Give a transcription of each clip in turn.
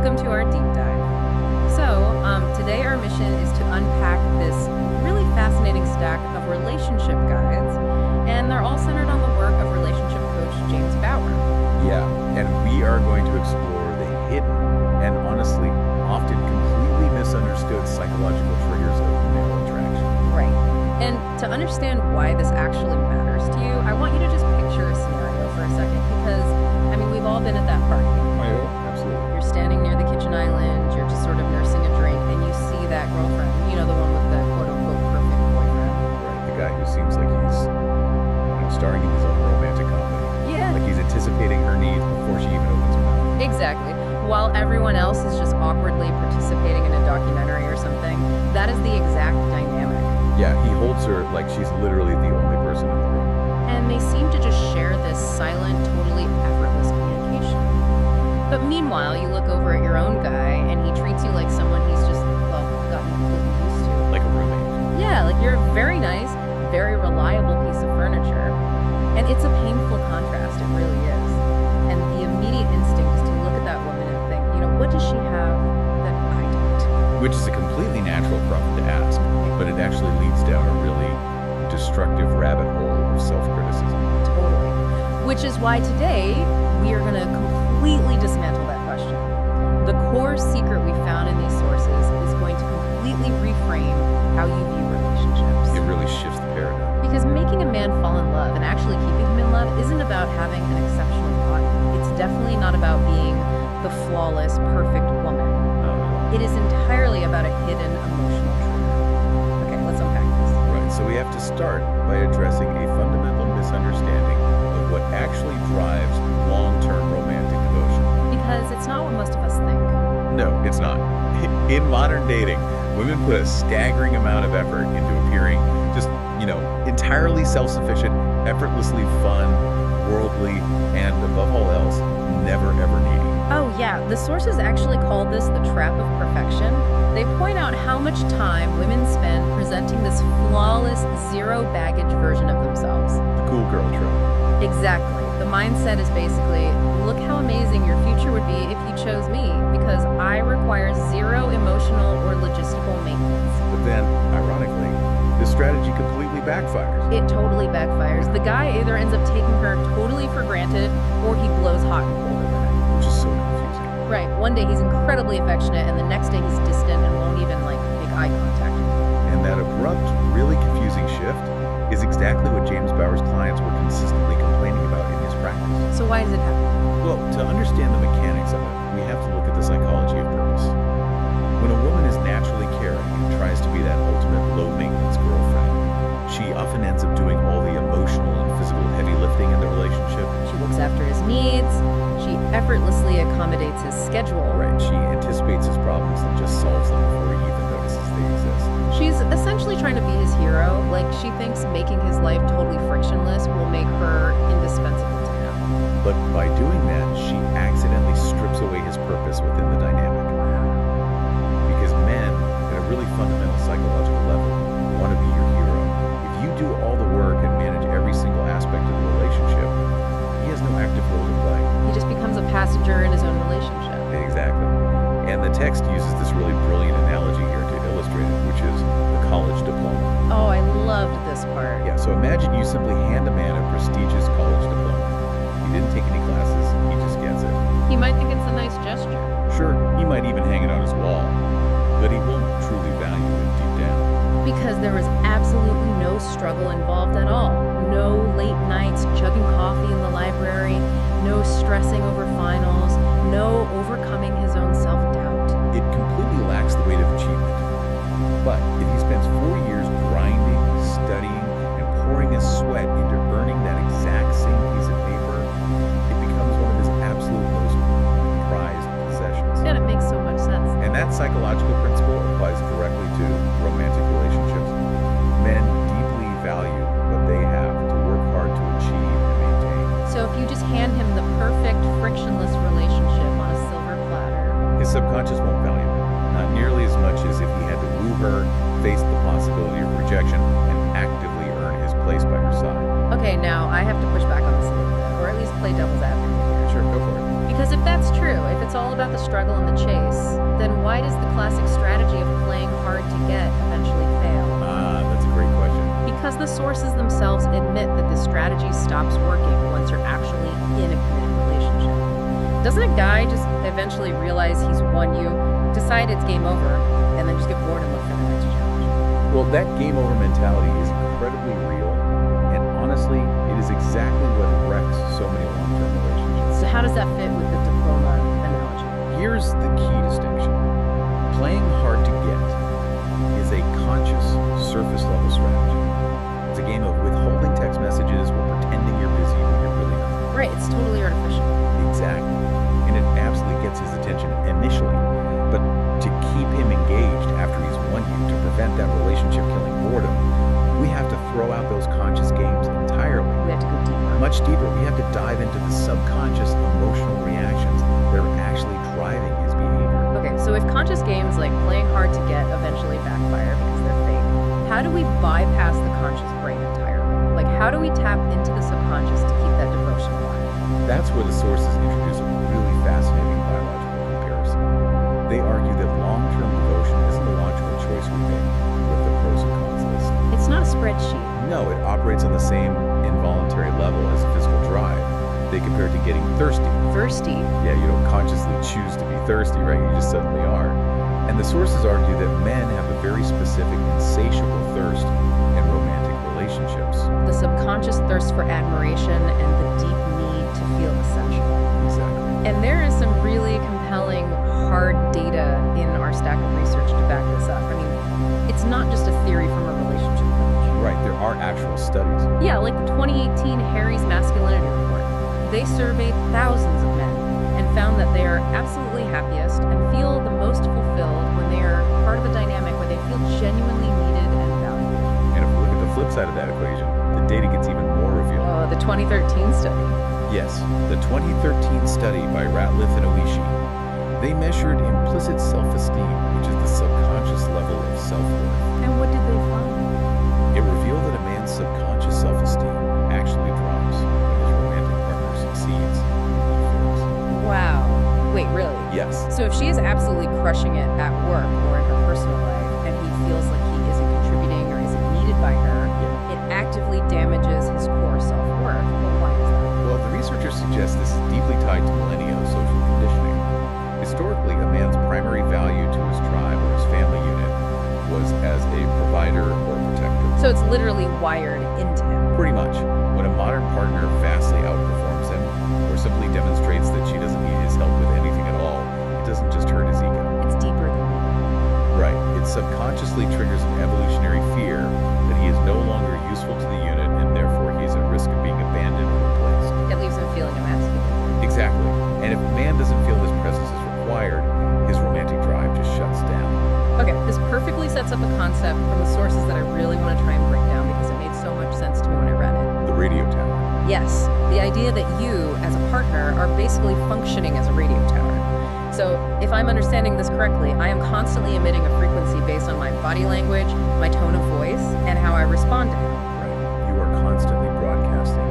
welcome to our deep dive. Today our mission is to unpack this really fascinating stack of relationship guides, and they're all centered on the work of relationship coach James Bauer. Yeah, and we are going to explore the hidden and honestly often completely misunderstood psychological triggers of male attraction. Right. And to understand why this actually matters to you, I want you to just picture a scenario for a second because, we've all been at that party. Oh, yeah, absolutely. You're standing near the kitchen island, you're just sort of nursing a drink, and you see that girlfriend, the one with the quote-unquote perfect boyfriend. Right, the guy who seems like he's starring in his own romantic comedy. Yeah. Like he's anticipating her needs before she even opens her mouth. Exactly. While everyone else is just awkwardly participating in a documentary or something, that is the exact dynamic. Yeah, he holds her like she's literally the only person in the room. And they seem to just share this silent, totally effortless communication. But meanwhile, you look over at your own guy, and he treats you like someone he's just, gotten completely used to. Like a roommate. Yeah, like you're a very nice, very reliable piece of furniture. And it's a painful contrast, it really is. And the immediate instinct is to look at that woman and think, what does she have that I don't? Which is a completely natural problem to ask, but it actually leads down a really destructive rabbit hole of self-criticism. Totally. Which is why today we are going to completely dismantle that question. The core secret we found in these sources is going to completely reframe how you view relationships. It really shifts the paradigm. Because making a man fall in love and actually keeping him in love isn't about having an exceptional body. It's definitely not about being the flawless, perfect woman. It is entirely about a hidden emotional trigger. Okay, let's unpack this. Right, so we have to start by addressing a fundamental misunderstanding of what actually drives long-term romantic devotion. Because it's not what most of us think. No, it's not. In modern dating, women put a staggering amount of effort into appearing just, entirely self-sufficient, effortlessly fun, worldly, and above all else, never ever needy. Oh yeah, the sources actually call this the trap of perfection. They point out how much time women spend presenting this flawless, zero baggage version of themselves. The cool girl trope. Exactly. The mindset is basically, look how amazing your future would be if you chose me, because I require zero emotional or logistical maintenance. But then, ironically, this strategy completely backfires. It totally backfires. The guy either ends up taking her totally for granted, or he blows hot and cold over her. Which is so confusing. Right. One day he's incredibly affectionate, and the next day he's distant and won't even, make eye contact. And that abrupt, really confusing shift is exactly what James Bauer's clients were consistently complaining about in his practice. So why does it happen? Well, to understand the mechanics of it, we have to look at the psychology of purpose. When a woman is naturally caring and tries to be that ultimate low-maintenance girlfriend, she often ends up doing all the emotional and physical heavy lifting in the relationship. She looks after his needs. She effortlessly accommodates his schedule. Right, she anticipates his problems and just solves them before he even notices they exist. She's essentially trying to be his hero. She thinks making his life totally frictionless will make her indispensable to him. But by doing that, she accidentally strips away his purpose within the dynamic. Because men, at a really fundamental psychological level, want to be your hero. If you do all the work and manage every single aspect of the relationship, he has no active role to play. He just becomes a passenger in his own relationship. Exactly. And the text uses this really brilliant analogy here to illustrate it, which is the college diploma. Oh, I loved this part. Yeah, so imagine you simply hand a man a prestigious college diploma. He didn't take any classes, he just gets it. He might think it's a nice gesture. Sure, he might even hang it on his wall, but he won't truly value it deep down. Because there was absolutely no struggle involved at all. No late nights chugging coffee in the library, no stressing over finals, no overcoming his own self-doubt. It completely lacks the weight of achievement. But if he spends 4 years grinding, studying, and pouring his sweat into earning that exact same piece of paper, it becomes one of his absolute most prized possessions. And it makes so much sense. And that psychological principle applies directly to romantic relationships. Men deeply value what they have to work hard to achieve and maintain. So if you just hand him the perfect, frictionless relationship on a silver platter, His subconscious won't value it, not nearly as much as if he had to woo her, face the possibility of rejection, and actively earn his place by her side. Okay, now I have to push back on this a little bit, or at least play devil's advocate here. Sure, go for it. Because if that's true, if it's all about the struggle and the chase, then why does the classic strategy of playing hard to get eventually fail? That's a great question. Because the sources themselves admit that this strategy stops working once you're actually in a committed relationship. Doesn't a guy just eventually realize he's won you, decide it's game over, and then just get bored and look for the next challenge? Well, that game over mentality is incredibly real, and honestly, it is exactly what wrecks so many long-term relationships. So how does that fit with the diploma analogy? Here's the key distinction. Playing hard to get is a conscious, surface-level strategy. It's a game of withholding text messages or pretending you're busy when you're really not. Right, it's totally artificial. Exactly. And it absolutely gets his attention initially, but to keep him engaged after he's won you, to prevent that relationship-killing boredom, we have to throw out those conscious games entirely. We have to go deeper. Much deeper. We have to dive into the subconscious emotional reactions that are actually driving his behavior. Okay, so if conscious games like playing hard to get eventually backfire because they're fake, how do we bypass the conscious brain entirely? Like, how do we tap into the subconscious to keep that devotion alive? That's where the sources introduce a really fascinating biological comparison. They argue that long-term devotion isn't a logical choice we make with the pros and cons list. It's not a spreadsheet. No, it operates on the same involuntary level as physical drive. They compare it to getting thirsty. Thirsty. Yeah, you don't consciously choose to be thirsty, right? You just suddenly are. And the sources argue that men have a very specific, insatiable thirst in romantic relationships. The subconscious thirst for admiration and the deep need to feel essential. Exactly. And there is some really compelling, hard data in our stack of research to back this up. I mean, it's not just a theory from a relationship coach. Right, there are actual studies. Yeah, like the 2018 Harry's Masculinity Report. They surveyed thousands of men and found that they are absolutely happiest and feel the most fulfilled when they are part of a dynamic where they feel genuinely needed and valued. And if we look at the flip side of that equation, the data gets even more revealing. Oh, the 2013 study. Yes, the 2013 study by Ratliff and Oishi, they measured implicit self-esteem, which is the subconscious level of self-worth. And what did they find? It revealed that a man's subconscious self-esteem actually drops when his romantic partner succeeds. Wow. Wait, really? Yes. So if she is absolutely crushing it at work or in her personal life, and he feels like he isn't contributing or isn't needed by her, it actively damages his core self-worth. Well, why is that? Well, the researchers suggest this is deeply tied to millennia of social conditioning. Historically, a man's primary value to his tribe or his family unit was as a provider or protector. So it's literally wired into him. Pretty much. When a modern partner vastly outperforms him or simply demonstrates that she doesn't need his help with anything at all, it doesn't just hurt his ego. It's deeper than that. Right. It subconsciously triggers an evolutionary fear that he is no longer useful to the unit and therefore he's at risk of being abandoned or replaced. It leaves him feeling emasculated. Exactly. And if a man doesn't feel his presence is required, his romantic drive just shuts down. Okay, this perfectly sets up a concept from the sources that I really want to try and break down because it made so much sense to me when I read it. The radio tower. Yes, the idea that you, as a partner, are basically functioning as a radio tower. So, if I'm understanding this correctly, I am constantly emitting a frequency based on my body language, my tone of voice, and how I respond to him. Right. You are constantly broadcasting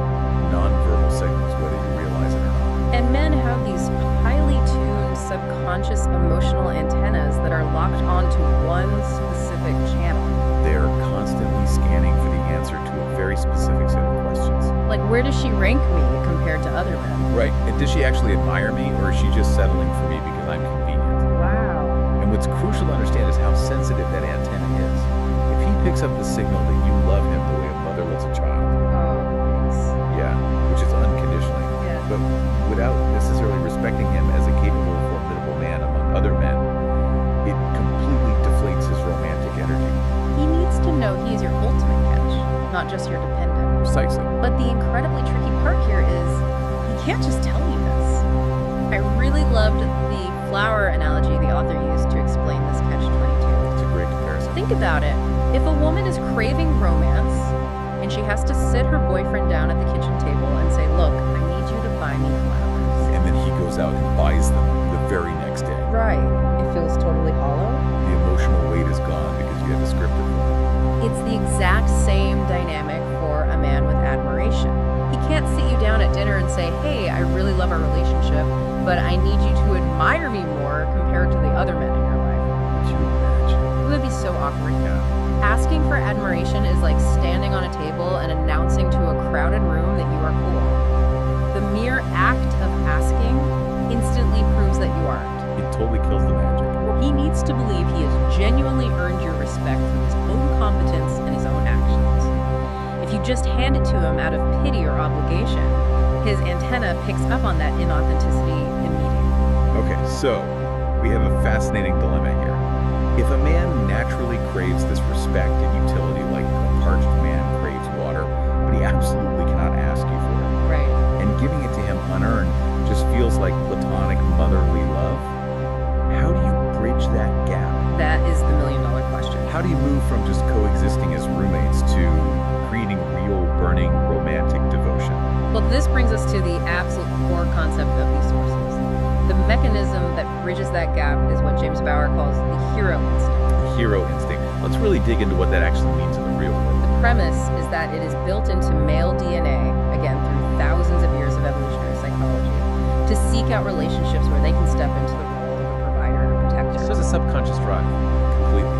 nonverbal signals, whether you realize it or not. And men have these highly tuned subconscious emotional antennas that are locked onto one specific channel. They're constantly scanning for the answer to a very specific set of questions. Like, where does she rank me compared to other men? Right. And does she actually admire me, or is she just settling for me because I'm convenient? Wow. And what's crucial to understand is how sensitive that antenna is. If he picks up the signal that you love him the way a mother loves a child, Oh, yes. yeah, which is unconditionally, Yeah. but without necessarily respecting him as a capable, formidable man among other men, it completely deflates his romantic energy. He needs to know he is your ultimate catch, not just your dependent. Precisely. But the incredibly tricky part here is he can't just tell you this. I really loved the flower analogy the author used to explain this catch-22. It's a great comparison. Think about it. If a woman is craving romance and she has to sit her boyfriend down at the kitchen table and say, look, I need you to buy me flowers. And then he goes out and buys them the very next day. Right. It feels totally hollow. The emotional weight is gone because you had to script it. It's the exact same dynamic for a man with admiration. He can't sit you down at dinner and say, hey, I really love our relationship. but I need you to admire me more compared to the other men in your life. Could you imagine? It would be so awkward. Yeah. Asking for admiration is like standing on a table and announcing to a crowded room that you are cool. The mere act of asking instantly proves that you aren't. It totally kills the magic. He needs to believe he has genuinely earned your respect through his own competence and his own actions. If you just hand it to him out of pity or obligation, his antenna picks up on that inauthenticity immediately. Okay, so we have a fascinating dilemma here. If a man naturally craves this respect and utility like a parched man craves water, but he absolutely cannot ask you for it, Right. and giving it to him unearned just feels like platonic motherly love, how do you bridge that gap? That is the million-dollar question. How do you move from just coexisting as roommates to creating real, burning, romantic devotion? Well, this brings us to the absolute core concept of these sources. The mechanism that bridges that gap is what James Bauer calls the hero instinct. Hero instinct. Let's really dig into what that actually means in the real world. The premise is that it is built into male DNA, again through thousands of years of evolutionary psychology, to seek out relationships where they can step into the role of a provider and a protector. So it's a subconscious drive. Completely.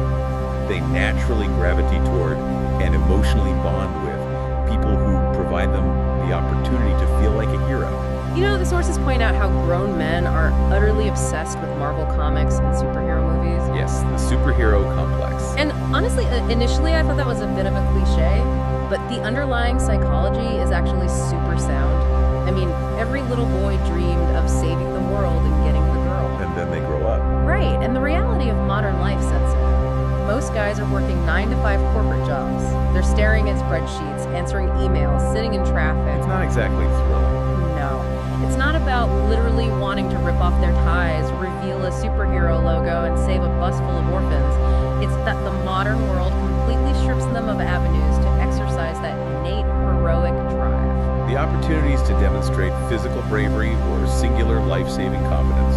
They naturally gravitate toward and emotionally bond with people who provide them the opportunity to feel like a hero. You know, the sources point out how grown men are utterly obsessed with Marvel comics and superhero movies. Yes, the superhero complex. And honestly, initially I thought that was a bit of a cliche, but the underlying psychology is actually super sound. I mean, every little boy dreamed of saving the world and getting the girl. And then they grow up. Right, and the reality of modern life sets in. Most guys are working 9-to-5 corporate jobs. They're staring at spreadsheets, answering emails, sitting in traffic. It's not exactly thrilling. No. It's not about literally wanting to rip off their ties, reveal a superhero logo, and save a bus full of orphans. It's that the modern world completely strips them of avenues to exercise that innate heroic drive. The opportunities to demonstrate physical bravery or singular life-saving competence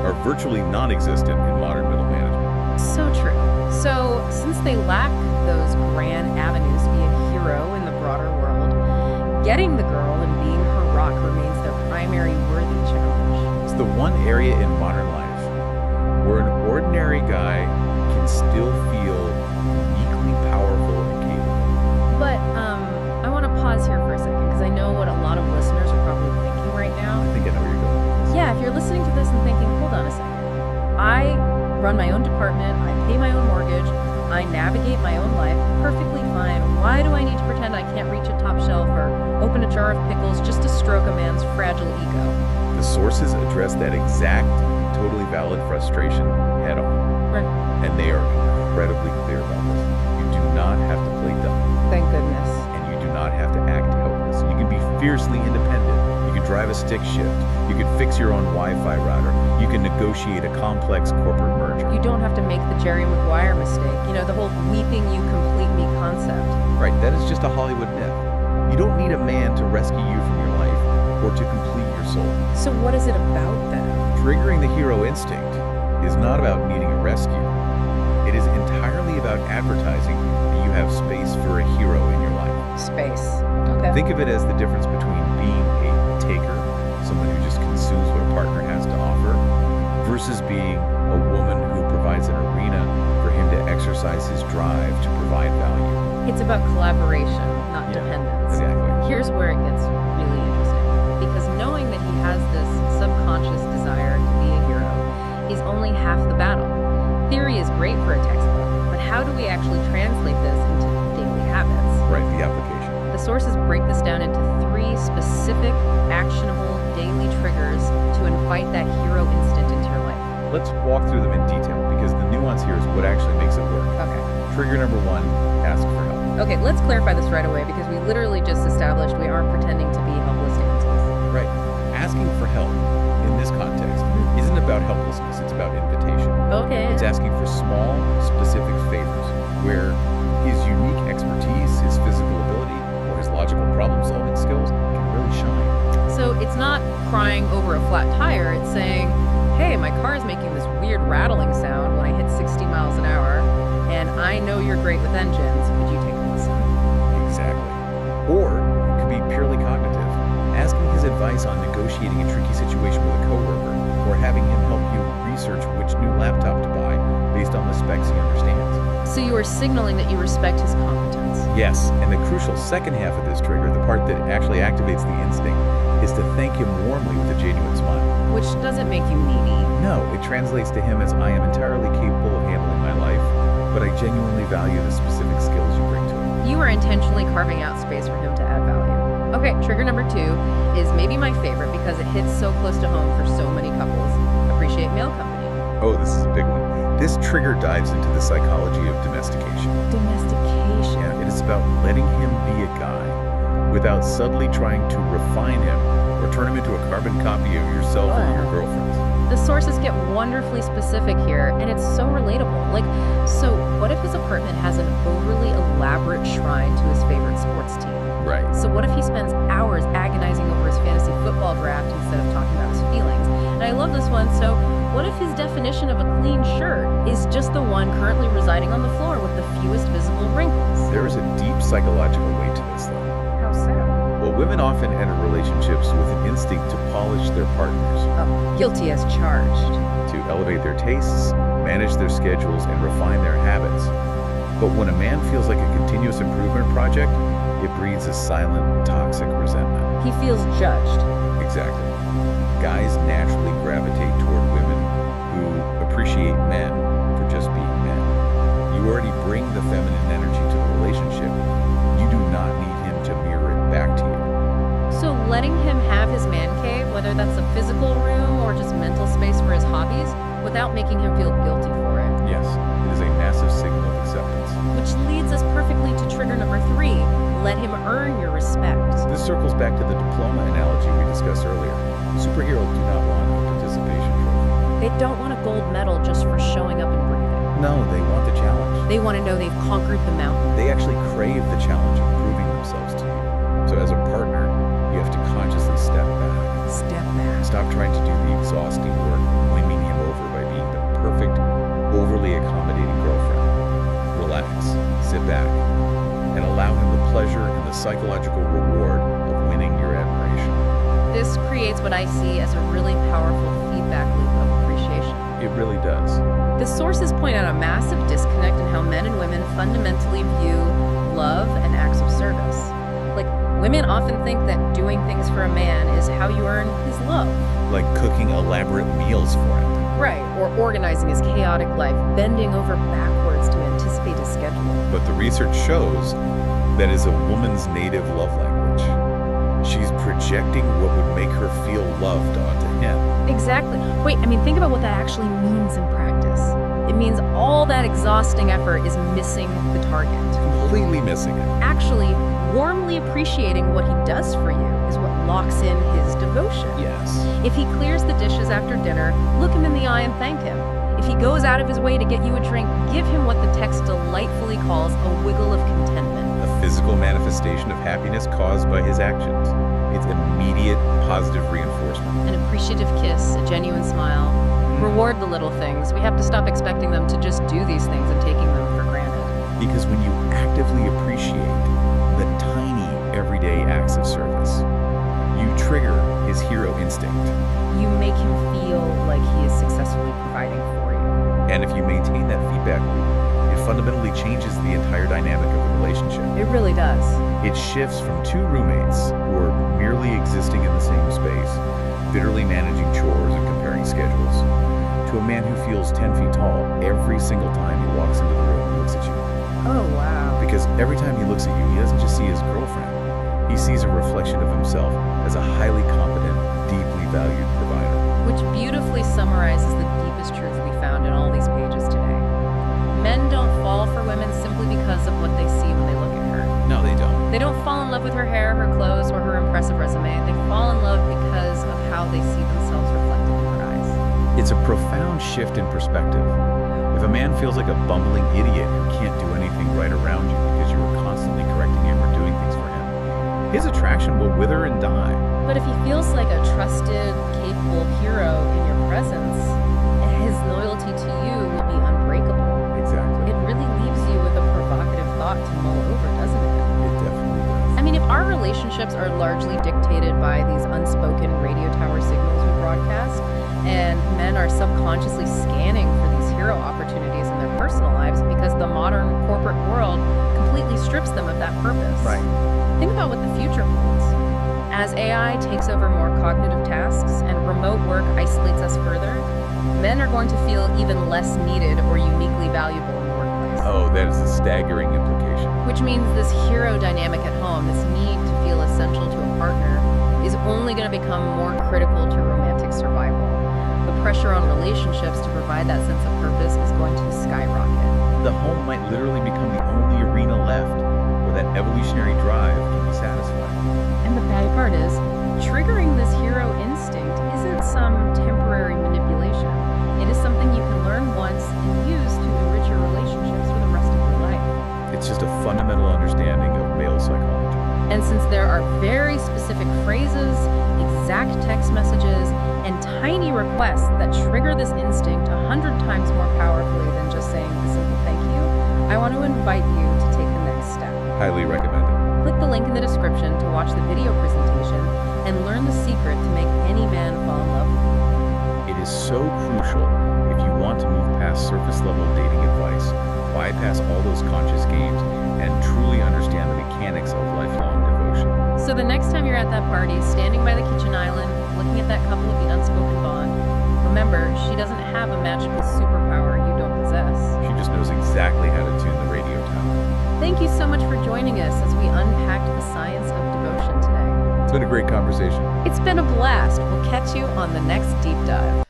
are virtually non-existent in modern middle management. So true. So, since they lack those grand avenues to be a hero in the broader world, getting the girl and being her rock remains their primary worthy challenge. It's the one area in modern life where an ordinary guy can still feel uniquely powerful and capable. But I want to pause here for a second because I know what a lot of listeners are probably thinking right now. I think I know where you're going. Yeah, if you're listening to this and thinking, hold on a second. I run my own department, I pay my own mortgage, I navigate my own life perfectly fine. Why do I need to pretend I can't reach a top shelf or open a jar of pickles just to stroke a man's fragile ego? The sources address that exact, totally valid frustration head on. Right. And they are incredibly clear about this. You do not have to play dumb. Thank goodness. And you do not have to act helpless. You can be fiercely independent. You can drive a stick shift. You can fix your own Wi-Fi router. You can negotiate a complex corporate merger. You don't have to make the Jerry Maguire mistake. You know, the whole weeping you complete me concept. Right, that is just a Hollywood myth. You don't need a man to rescue you from your life or to complete your soul. So what is it about then? Triggering the hero instinct is not about needing a rescue. It is entirely about advertising that you have space for a hero in your life. Space. Okay. Think of it as the difference between being a taker, someone who just consumes what a partner has to offer, versus being a woman who provides an arena for him to exercise his drive to provide value. It's about collaboration, not Yeah, dependence. exactly. Here's where it gets really interesting. Because knowing that he has this subconscious desire to be a hero is only half the battle. Theory is great for a textbook, but how do we actually translate this into daily habits? Right, the application. The sources break this down into 3 specific, actionable daily triggers to invite that hero instinct into your life. Let's walk through them in detail because the nuance here is what actually makes it work. Okay. Trigger number 1, ask for help. Okay, let's clarify this right away because we literally just established we aren't pretending to be helpless damsels. Right. Asking for help in this context isn't about helplessness, it's about invitation. Okay. It's asking for small, specific favors where his unique expertise, his physical ability, or his logical problem-solving skills can really shine. So it's not crying over a flat tire, it's saying, hey, my car is making this weird rattling sound when I hit 60 miles an hour, and I know you're great with engines. Would you take a listen? Exactly. Or it could be purely cognitive, asking his advice on negotiating a tricky situation with a coworker, or having him help you research which new laptop to buy based on the specs he understands. So you are signaling that you respect his competence. Yes, and the crucial second half of this trigger, the part that actually activates the instinct, is to thank him warmly with a genuine smile. Which doesn't make you needy. No, it translates to him as I am entirely capable of handling my life, but I genuinely value the specific skills you bring to it. You are intentionally carving out space for him to add value. Okay, trigger number 2 is maybe my favorite because it hits so close to home for so many couples. Appreciate male company. Oh, this is a big one. This trigger dives into the psychology of domestication. Domestication. Yeah, it is about letting him be a guy without subtly trying to refine him or turn him into a carbon copy of yourself or your girlfriend's. The sources get wonderfully specific here, and it's so relatable. So what if his apartment has an overly elaborate shrine to his favorite sports team? Right. So what if he spends hours agonizing over his fantasy football draft instead of talking about his feelings? And I love this one. So what if his definition of a clean shirt is just the one currently residing on the floor with the fewest visible wrinkles? There is a deep psychological weight to this, though. How so? Well, women often enter relationships with an instinct to polish their partners, Oh, guilty as charged. to elevate their tastes, manage their schedules, and refine their habits. But when a man feels like a continuous improvement project, it breeds a silent, toxic resentment. He feels judged. Exactly. Guys naturally gravitate toward women who appreciate men for just being men. You already bring the feminine energy to the relationship. You do not need him to mirror it back to you. So letting him have his man cave, whether that's a physical room or just mental space for his hobbies, without making him feel guilty for it. Yes, it is a massive signal of acceptance. Which leads us perfectly to trigger number 3. Let him earn your respect. This circles back to the diploma analogy we discussed earlier. Superheroes do not want a participation trophy. They don't want a gold medal just for showing up and breathing. No, they want the challenge. They want to know they've conquered the mountain. They actually crave the challenge of proving themselves to you. So as a partner, you have to consciously step back. Step back. Stop trying to do the exhausting work of winning him over by being the perfect, overly accommodating girlfriend. Relax, sit back, and allow him the pleasure and the psychological reward of winning your admiration. This creates what I see as a really powerful feedback loop of appreciation. It really does. The sources point out a massive disconnect in how men and women fundamentally view love and acts of service. Women often think that doing things for a man is how you earn his love. Like cooking elaborate meals for him. Right, or organizing his chaotic life, bending over backwards to anticipate his schedule. But the research shows that is a woman's native love language. She's projecting what would make her feel loved onto him. Exactly. Wait, think about what that actually means in practice. It means all that exhausting effort is missing the target. Completely missing it. Actually, warmly appreciating what he does for you is what locks in his devotion. Yes. If he clears the dishes after dinner, look him in the eye and thank him. If he goes out of his way to get you a drink, give him what the text delightfully calls a wiggle of contentment. A physical manifestation of happiness caused by his actions. It's immediate positive reinforcement. An appreciative kiss, a genuine smile. Reward the little things. We have to stop expecting them to just do these things and taking them for granted. Because when you actively appreciate the tiny, everyday acts of service, you trigger his hero instinct. You make him feel like he is successfully providing for you. And if you maintain that feedback loop, it fundamentally changes the entire dynamic of the relationship. It really does. It shifts from two roommates who are merely existing in the same space, bitterly managing chores and comparing schedules, to a man who feels 10 feet tall every single time he walks into the room and looks at you. Oh, wow. Because every time he looks at you, he doesn't just see his girlfriend. He sees a reflection of himself as a highly competent, deeply valued provider. Which beautifully summarizes the deepest truth we found in all these pages today. Men don't fall for women simply because of what they see when they look at her. No, they don't. They don't fall in love with her hair, her clothes, or her impressive resume. They fall in love because of how they see themselves reflected in her eyes. It's a profound shift in perspective. If a man feels like a bumbling idiot who can't do anything right around you because you are constantly correcting him or doing things for him, his attraction will wither and die. But if he feels like a trusted, capable hero in your presence, his loyalty to you will be unbreakable. Exactly. It really leaves you with a provocative thought to mull over, doesn't it? It definitely does. If our relationships are largely dictated by these unspoken radio tower signals we broadcast, and men are subconsciously scanning for these hero opportunities in their personal lives because the modern corporate world completely strips them of that purpose. Right. Think about what the future holds. As AI takes over more cognitive tasks and remote work isolates us further, men are going to feel even less needed or uniquely valuable in the workplace. Oh, that is a staggering implication. Which means this hero dynamic at home, this need to feel essential to a partner, is only going to become more critical to romantic survival. The pressure on relationships to provide that sense of purpose is going to skyrocket. The home might literally become the only arena left where that evolutionary drive can be satisfied. And the bad part is, triggering this hero instinct isn't some temporary manipulation. It is something you can learn once and use to enrich your relationships for the rest of your life. It's just a fundamental understanding of male psychology. And since there are very specific phrases, exact text messages, and tiny requests that trigger this instinct 100 times more powerfully than just saying a simple thank you, I want to invite you to take the next step. Highly recommended. Click the link in the description to watch the video presentation and learn the secret to make any man fall in love with you. It is so crucial if you want to move past surface level dating advice, bypass all those conscious games, and truly understand the mechanics of lifelong devotion. So the next time you're at that party, standing by the kitchen island, looking at that couple with the unspoken bond, remember, she doesn't have a magical superpower you don't possess. She just knows exactly how to tune the radio tower. Thank you so much for joining us as we unpacked the science of devotion today. It's been a great conversation. It's been a blast. We'll catch you on the next deep dive.